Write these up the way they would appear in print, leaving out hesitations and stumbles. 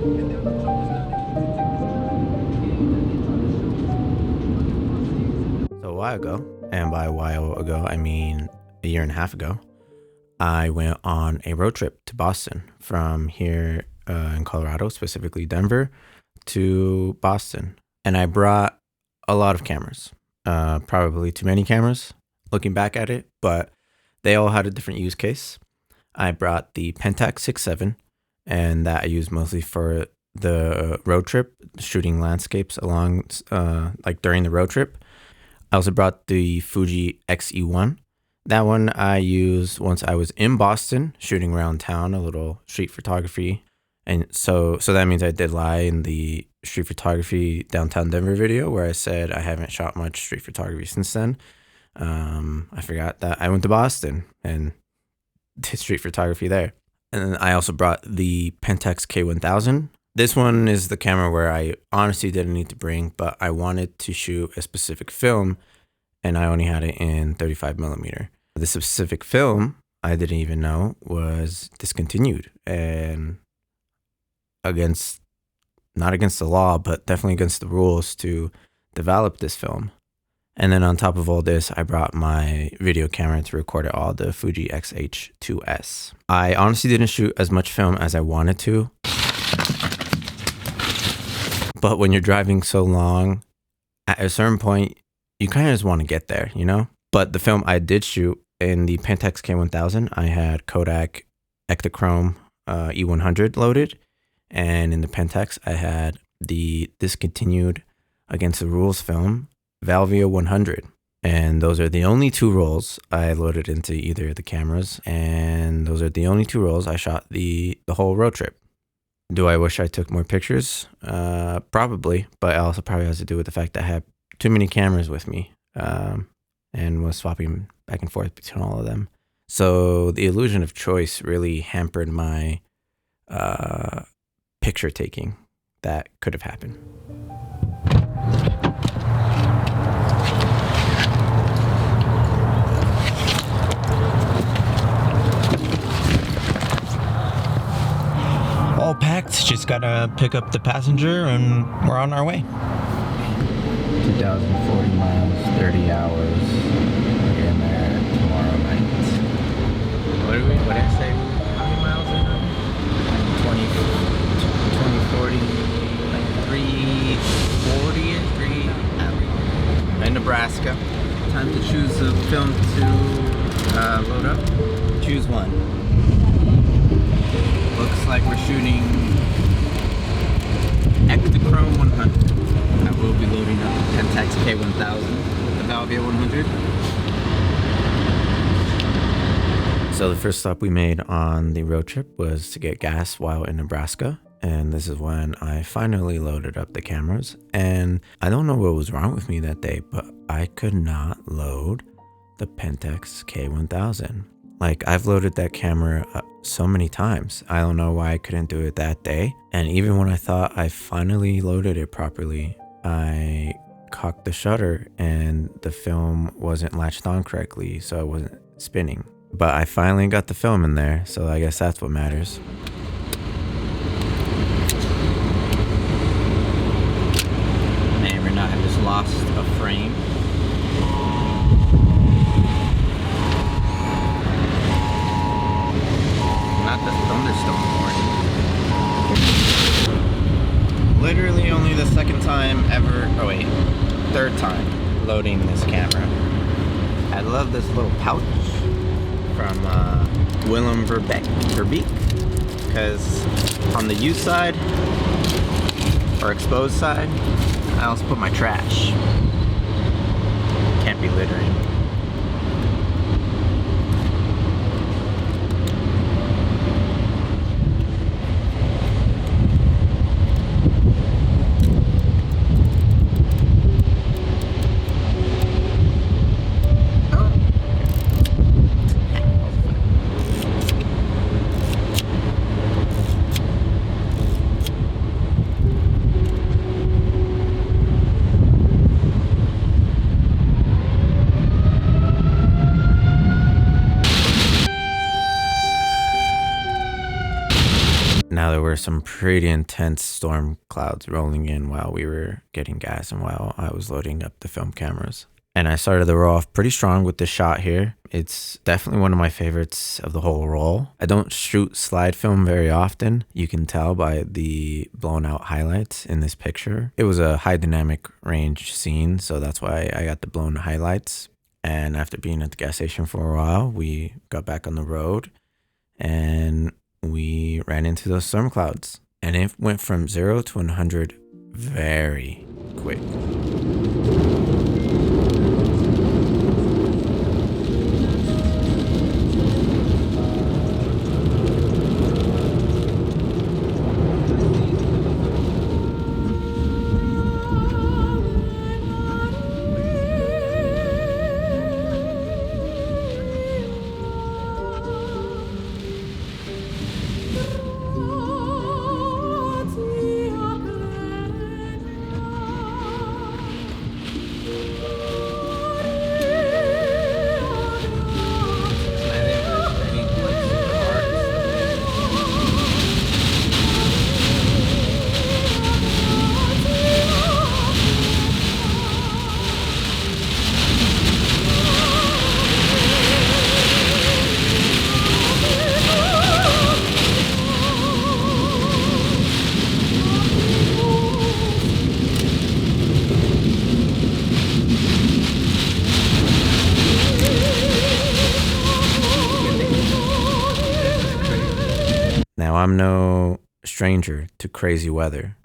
So a while ago, and by a while ago, I mean a year and a half ago, I went on a road trip to Boston from here in Colorado, specifically Denver, to Boston. And I brought a lot of cameras, probably too many cameras looking back at it, but they all had a different use case. I brought the Pentax K1000, and that I used mostly for the road trip, shooting landscapes along, like during the road trip. I also brought the Fuji X-E1. That one I used once I was in Boston, shooting around town, a little street photography. And so that means I did lie in the street photography downtown Denver video where I said I haven't shot much street photography since then. I forgot that I went to Boston and did street photography there. And then I also brought the Pentax K1000. This one is the camera where I honestly didn't need to bring, but I wanted to shoot a specific film and I only had it in 35 millimeter. The specific film, I didn't even know, was discontinued and not against the law, but definitely against the rules to develop this film. And then on top of all this, I brought my video camera to record it all, the Fuji X-H2S. I honestly didn't shoot as much film as I wanted to. But when you're driving so long, at a certain point, you kind of just want to get there, you know? But the film I did shoot in the Pentax K1000, I had Kodak Ektachrome E100 loaded. And in the Pentax, I had the discontinued against the rules film, Valvia 100. And those are the only two rolls I loaded into either of the cameras. And those are the only two rolls I shot the whole road trip. Do I wish I took more pictures? Probably, but it also probably has to do with the fact that I had too many cameras with me and was swapping back and forth between all of them. So the illusion of choice really hampered my picture taking that could have happened. All packed, just gotta pick up the passenger and we're on our way. 2,040 miles, 30 hours. We're getting there tomorrow night. What did I say? How many miles are there? 20, 40, like 340-ish, in Nebraska. Time to choose a film to load up. Choose one. Looks like we're shooting Ektachrome 100. I will be loading up the Pentax K1000 with the Valvia 100. So the first stop we made on the road trip was to get gas while in Nebraska. And this is when I finally loaded up the cameras. And I don't know what was wrong with me that day, but I could not load the Pentax K1000. Like, I've loaded that camera so many times. I don't know why I couldn't do it that day. And even when I thought I finally loaded it properly, I cocked the shutter and the film wasn't latched on correctly, so it wasn't spinning. But I finally got the film in there, so I guess that's what matters. Man, we're not, I just lost a frame. Not the thunderstorm warning. Literally only the second time ever, third time loading this camera. I love this little pouch from Willem Verbeek, because on the used side, or exposed side, I also put my trash. Can't be littering. were some pretty intense storm clouds rolling in while we were getting gas and while I was loading up the film cameras. And I started the roll off pretty strong with this shot here. It's definitely one of my favorites of the whole roll. I don't shoot slide film very often. You can tell by the blown out highlights in this picture. It was a high dynamic range scene, so that's why I got the blown highlights. And after being at the gas station for a while, we got back on the road and we ran into those storm clouds. And it went from 0 to 100 very quick. Now, I'm no stranger to crazy weather.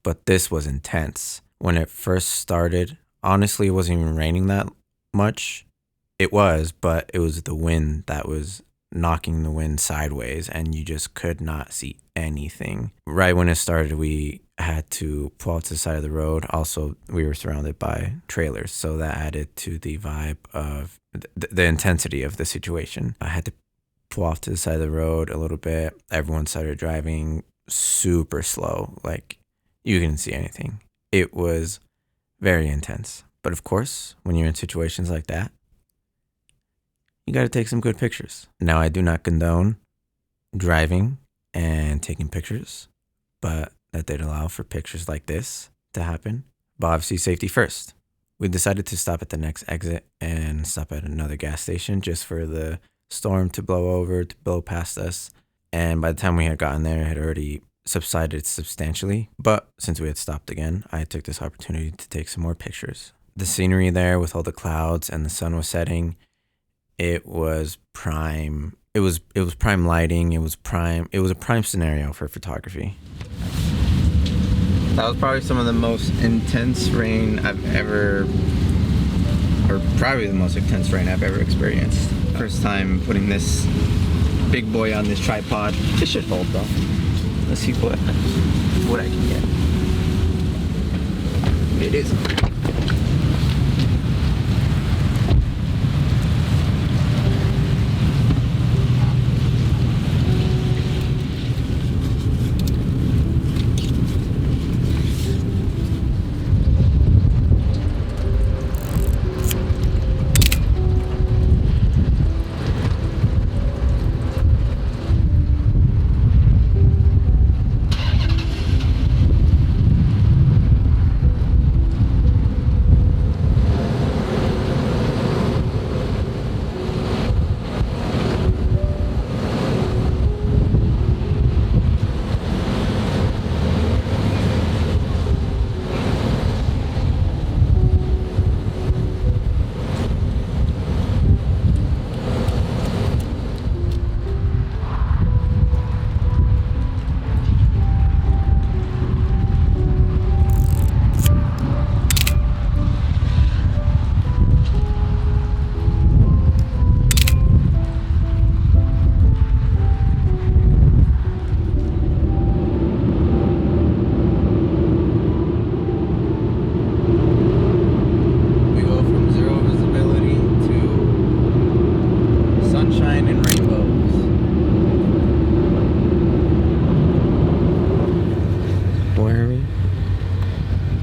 But this was intense. When it first started, honestly, it wasn't even raining that much. It was, but it was the wind that was knocking the wind sideways, and you just could not see anything. Right when it started, we had to pull out to the side of the road. Also, we were surrounded by trailers, so that added to the vibe of the intensity of the situation. I had to pull off to the side of the road a little bit. Everyone started driving super slow, like you couldn't see anything. It was very intense. But of course, when you're in situations like that, you got to take some good pictures. Now, I do not condone driving and taking pictures, but that did allow for pictures like this to happen. But obviously, safety first. We decided to stop at the next exit and stop at another gas station just for the storm to blow over, to blow past us. And by the time we had gotten there, it had already subsided substantially. But since we had stopped again, I took this opportunity to take some more pictures. The scenery there with all the clouds and the sun was setting, it was prime. It was prime lighting. It was a prime scenario for photography. That was probably some of the most intense rain I've ever, or probably the most intense rain I've ever experienced. First time putting this big boy on this tripod. This should hold though. Let's see what I can get. It is.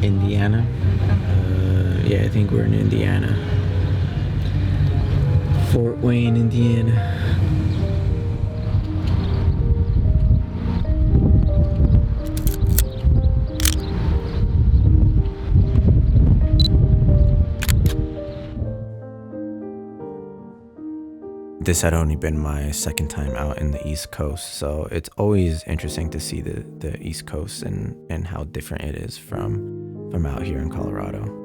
in Indiana. Yeah, I think we're in Indiana. Fort Wayne, Indiana. This had only been my second time out in the East Coast, so it's always interesting to see the East Coast and how different it is from out here in Colorado.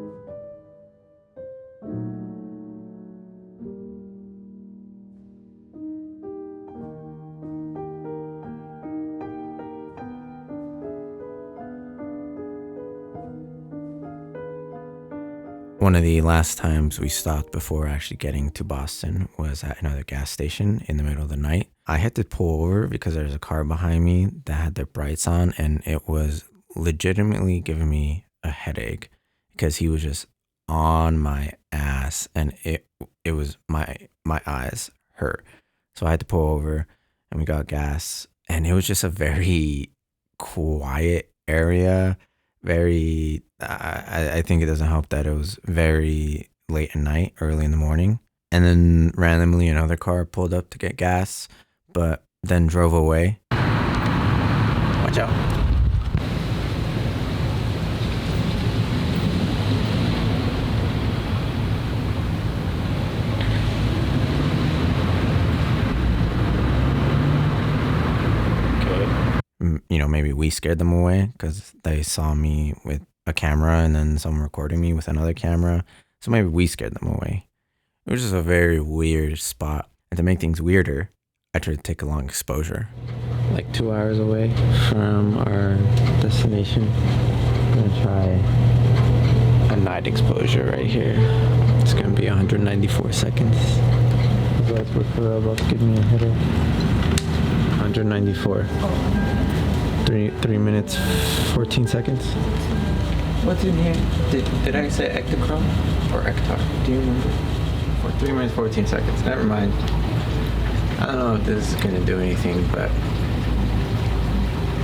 One of the last times we stopped before actually getting to Boston was at another gas station in the middle of the night. I had to pull over because there's a car behind me that had their brights on, and it was legitimately giving me a headache because he was just on my ass, and it was my eyes hurt. So I had to pull over and we got gas, and it was just a very quiet area. Very, I think it doesn't help that it was very late at night, early in the morning. And then randomly another car pulled up to get gas, but then drove away. Watch out. You know, maybe we scared them away because they saw me with a camera and then someone recording me with another camera. So maybe we scared them away. It was just a very weird spot. And to make things weirder, I tried to take a long exposure. Like 2 hours away from our destination. I'm gonna try a night exposure right here. It's gonna be 194 seconds. You guys were for real about to give me a hitter. 194. 3 minutes, 14 seconds. What's in here? Did I say ectochrome or ectar? Do you remember? For 3 minutes, 14 seconds. Never mind. I don't know if this is gonna do anything, but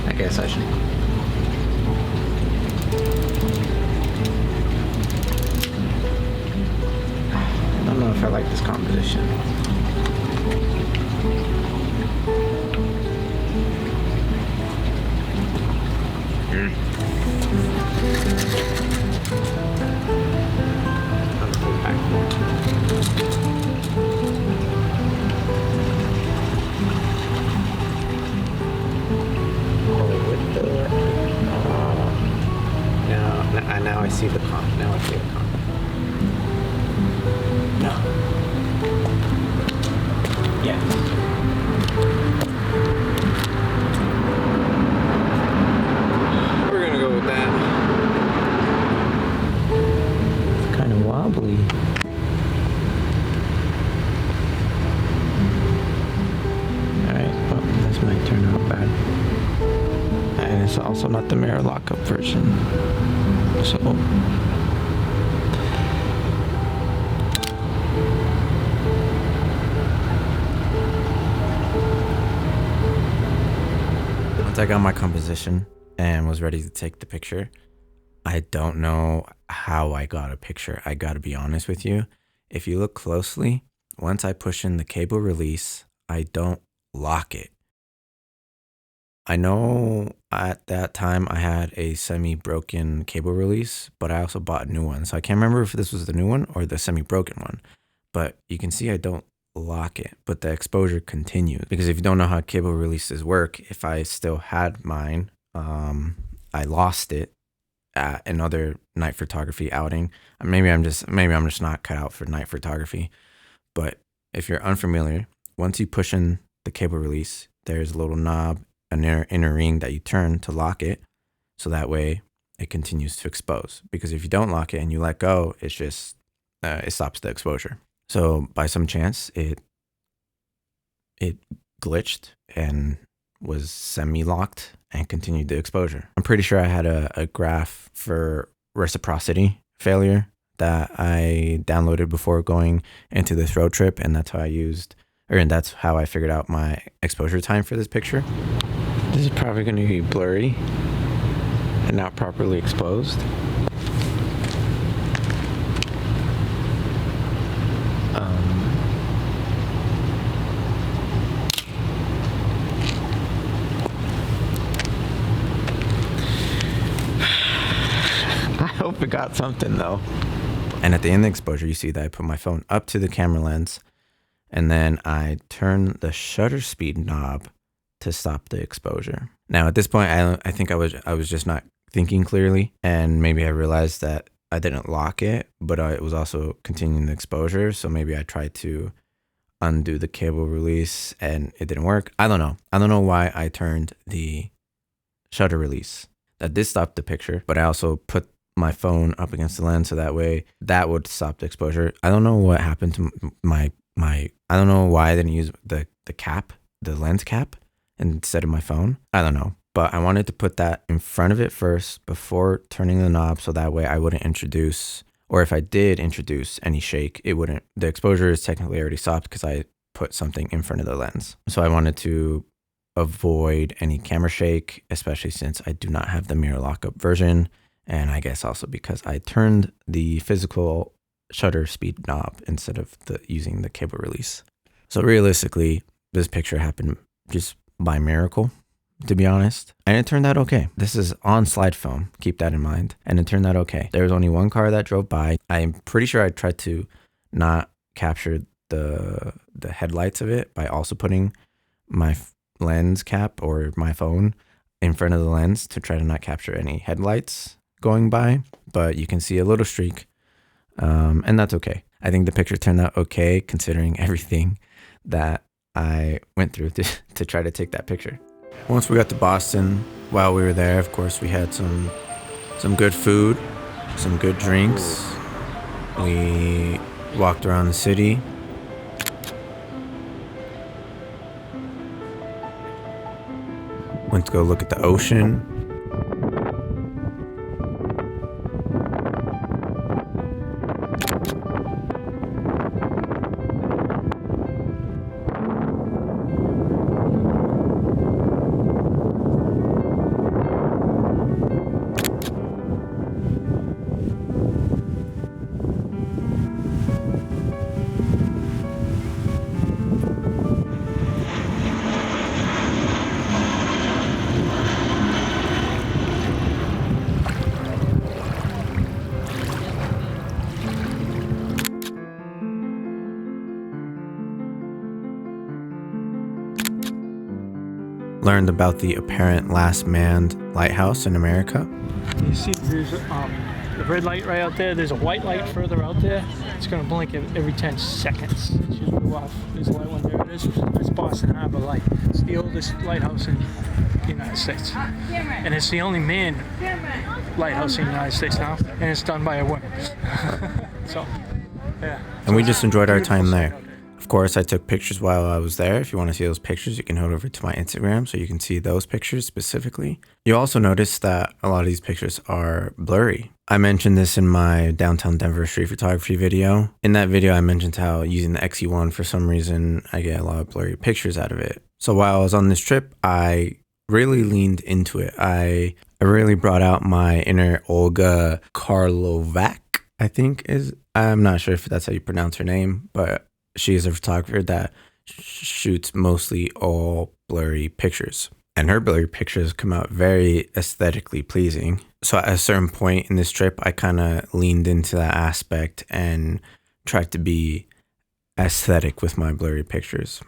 I guess I should. I don't know if I like this composition. Now I see the comp. Now I see the comp. No. Yeah. We're gonna go with that. It's kind of wobbly. Alright, well, this might turn out bad. And it's also not the mirror lockup version. So once I got my composition and was ready to take the picture, I don't know how I got a picture. I gotta be honest with you. If you look closely, once I push in the cable release, I don't lock it. I know at that time I had a semi-broken cable release, but I also bought a new one. So I can't remember if this was the new one or the semi-broken one. But you can see I don't lock it, but the exposure continues. Because if you don't know how cable releases work, if I still had mine, I lost it at another night photography outing. Maybe I'm just not cut out for night photography. But if you're unfamiliar, once you push in the cable release, there's a little knob, an inner ring that you turn to lock it, so that way it continues to expose. Because if you don't lock it and you let go, it's just it stops the exposure. So by some chance, it glitched and was semi-locked and continued the exposure. I'm pretty sure I had a graph for reciprocity failure that I downloaded before going into this road trip, and that's how I figured out my exposure time for this picture. This is probably going to be blurry, and not properly exposed. I hope it got something though. And at the end of the exposure, you see that I put my phone up to the camera lens, and then I turn the shutter speed knob to stop the exposure. Now at this point, I think I was just not thinking clearly, and maybe I realized that I didn't lock it, but it was also continuing the exposure. So maybe I tried to undo the cable release and it didn't work. I don't know why I turned the shutter release. That did stop the picture, but I also put my phone up against the lens so that way that would stop the exposure. I don't know what happened to my I don't know why I didn't use the cap, the lens cap, instead of my phone. I don't know, but I wanted to put that in front of it first before turning the knob, so that way I wouldn't introduce, or if I did introduce any shake, it wouldn't, the exposure is technically already stopped because I put something in front of the lens. So I wanted to avoid any camera shake, especially since I do not have the mirror lockup version. And I guess also because I turned the physical shutter speed knob instead of using the cable release. So realistically, this picture happened just by miracle, to be honest. And it turned out okay. This is on slide film, keep that in mind. And it turned out okay. There was only one car that drove by. I'm pretty sure I tried to not capture the headlights of it by also putting my lens cap or my phone in front of the lens to try to not capture any headlights going by. But you can see a little streak. And that's okay. I think the picture turned out okay considering everything that I went through to try to take that picture. Once we got to Boston, while we were there, of course, we had some good food, some good drinks. We walked around the city. Went to go look at the ocean. Learned about the apparent last manned lighthouse in America. You see there's the red light right out there. There's a white light further out there. It's going to blink every 10 seconds. It should go off. There's a light one there. It is. That's Boston Harbor Light. It's the oldest lighthouse in the United States. And it's the only manned lighthouse in the United States now. And it's done by a woman. So, yeah. And we just enjoyed our time there. Of course, I took pictures while I was there. If you want to see those pictures, you can head over to my Instagram so you can see those pictures specifically. You also notice that a lot of these pictures are blurry. I mentioned this in my downtown Denver street photography video. In that video, I mentioned how using the X-E1, for some reason, I get a lot of blurry pictures out of it. So while I was on this trip, I really leaned into it. I really brought out my inner Olga Karlovac, I think is. I'm not sure if that's how you pronounce her name, but she is a photographer that shoots mostly all blurry pictures. And her blurry pictures come out very aesthetically pleasing. So at a certain point in this trip, I kind of leaned into that aspect and tried to be aesthetic with my blurry pictures.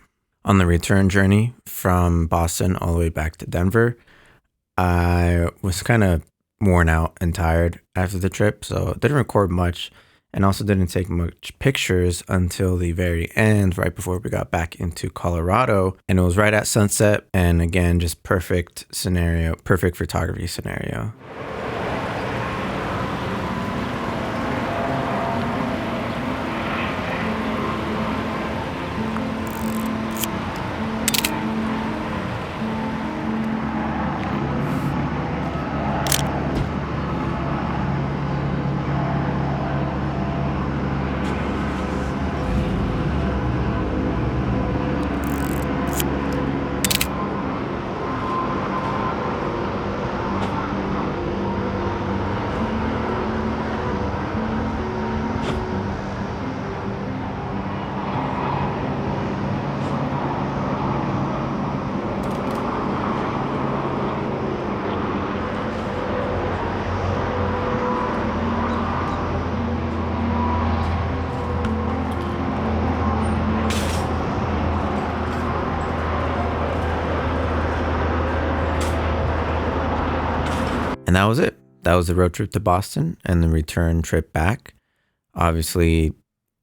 On the return journey from Boston all the way back to Denver, I was kind of worn out and tired after the trip, so didn't record much. And also didn't take much pictures until the very end, right before we got back into Colorado. And it was right at sunset. And again, just perfect scenario, perfect photography scenario. And that was it. That was the road trip to Boston and the return trip back. Obviously,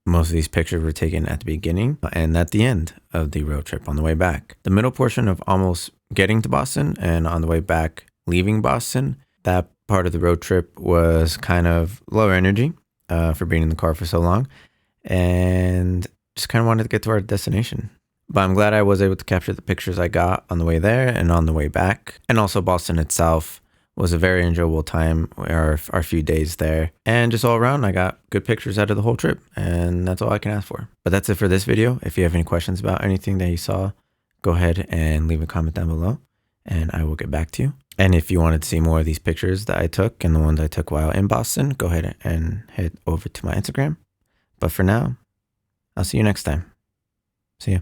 most of these pictures were taken at the beginning and at the end of the road trip on the way back. The middle portion of almost getting to Boston and on the way back leaving Boston, that part of the road trip was kind of lower energy for being in the car for so long, and just kind of wanted to get to our destination. But I'm glad I was able to capture the pictures I got on the way there and on the way back. And also Boston itself was a very enjoyable time, our few days there. And just all around, I got good pictures out of the whole trip, and that's all I can ask for. But that's it for this video. If you have any questions about anything that you saw, go ahead and leave a comment down below, and I will get back to you. And if you wanted to see more of these pictures that I took and the ones I took while in Boston, go ahead and head over to my Instagram. But for now, I'll see you next time. See ya.